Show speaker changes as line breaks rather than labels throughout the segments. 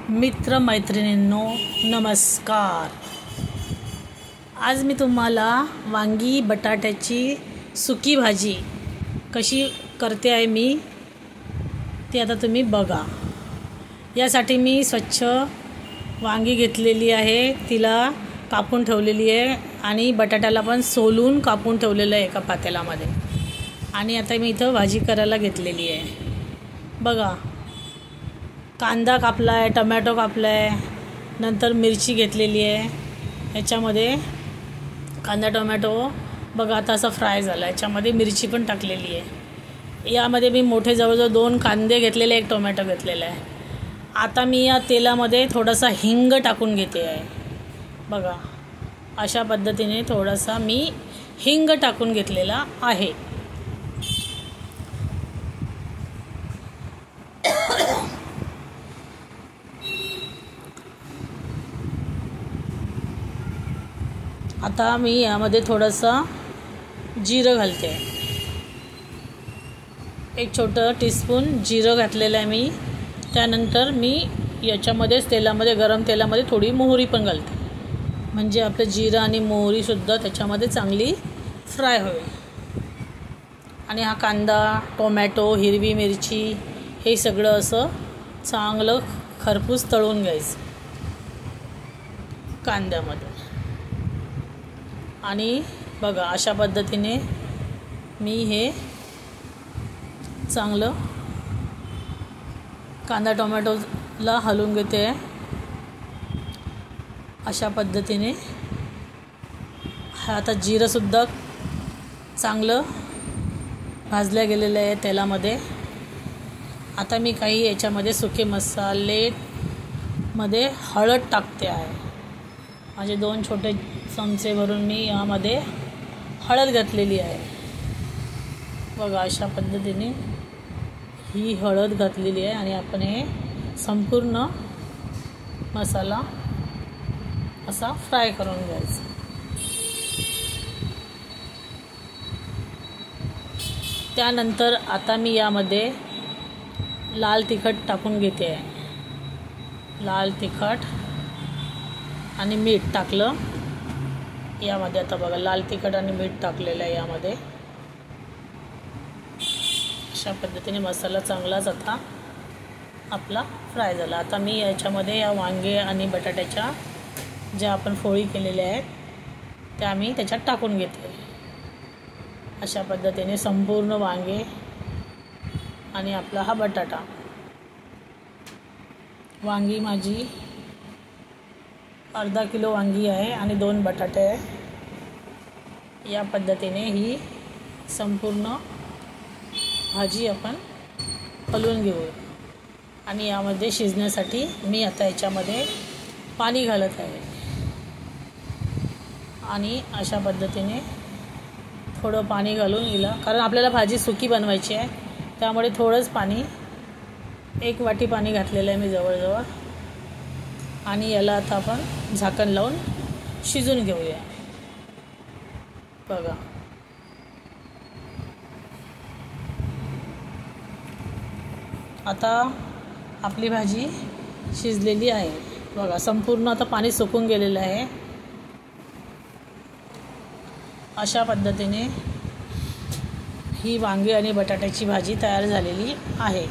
मित्र मैत्रिणींनो नमस्कार। आज मी तुम्हाला वांगी बटाट्याची सुकी भाजी कशी करते आहे मी ते आता तुम्ही बघा। यासाठी मी स्वच्छ वांगी घेतलेली आहे, तिला कापून ठेवलेली आहे आणि बटाट्याला पण सोलून कापून ठेवलेलं आहे एका पातेल्यामध्ये। आणि आता मी इथं भाजी करायला घेतलेली आहे बघा। कांदा कापला आहे, टमॅटो कापला आहे, नंतर मिरची घेतलेली आहे। याच्यामध्ये कांदा टोमॅटो बघा आता असं फ्राय झाला, याच्यामध्ये मिरची पण टाकलेली आहे। यामध्ये मी मोठे जवळजवळ 2 कांदे घेतलेले, 1 टोमॅटो घेतलेला आहे। आता मी या तेलामध्ये थोडासा हिंग टाकून घेते आहे बघा। अशा पद्धतीने थोडासा मी हिंग टाकून घेतलेला आहे। आता मी यामध्ये थोडासा जिरं घालते, 1 छोटा टीस्पून जिरं घातलेलं आहे मी। त्यानंतर मी याच्यामध्येच तेलामध्ये, गरम तेलामध्ये थोडी मोहरी पण घालते, म्हणजे आपलं जिरं आणि मोहरीसुद्धा त्याच्यामध्ये चांगली फ्राय होईल। आणि हा कांदा टोमॅटो हिरवी मिरची हे सगळं असं चांगलं खरपूस तळून घ्यायचं कांद्यामध्ये। आणि बघा अशा पद्धतीने मी हे चांगलं कांदा टोमॅटोला हलवून घेते। अशा पद्धतीने आता जिरंसुद्धा चांगलं भाजलं गेलेलं आहे तेलामध्ये। आता मी काही याच्यामध्ये सुके मसाले मध्ये हळद टाकते आहे, माझे 2 छोटे चमचे भरून मी यामध्ये हळद घातलेली आहे बघा। अशा पद्धतीने ही हळद घातलेली आहे आणि आपण हे संपूर्ण मसाला असा फ्राय करून घ्यायचा। त्यानंतर आता मी यामध्ये लाल तिखट टाकून घेते आहे। लाल तिखट आणि मीठ टाकलं यामध्ये। आता बघा लाल तिखट आणि मीठ टाकलेलं आहे यामध्ये। अशा पद्धतीने मसाला चांगलाच आता आपला फ्राय झाला। आता मी याच्यामध्ये या वांगे आणि बटाट्याच्या ज्या आपण फोडी केलेल्या आहेत त्या मी त्याच्यात टाकून घेते। अशा पद्धतीने संपूर्ण वांगे आणि आपला हा बटाटा, वांगी माझी अर्धा किलो वांगी आहे आणि 2 बटाटे आहे। या पद्धतीने ही संपूर्ण भाजी आपण हलवून घेऊ। आणि यामध्ये शिजण्यासाठी मी आता याच्यामध्ये पाणी घालत आहे। आणि अशा पद्धतीने थोडं पाणी घालून हिला, कारण आपल्याला भाजी सुकी बनवायची आहे त्यामुळे थोडंच पाणी, 1 वाटी पाणी घातलेलं आहे मी जवळजवळ। आणि याला आता आपण झाकण लावून शिजून घेऊया बघा। आता आपली भाजी शिजलेली आहे बघा, संपूर्ण आता पाणी सुकून गेलेलं आहे। अशा पद्धतीने ही वांगी आणि बटाट्याची भाजी तयार झालेली आहे।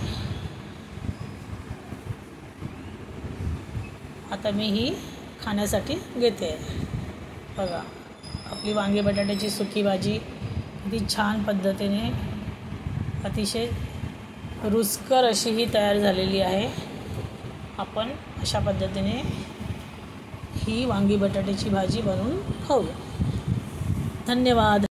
आता मी ही खाण्यासाठी घेते बघा। आपली वांगी बटाट्याची सुकी भाजी किती छान पद्धतीने, अतिशय रुचकर अशी ही तयार झालेली आहे। आपण अशा पद्धतीने ही वांगी बटाट्याची भाजी बनवून खाऊ। धन्यवाद।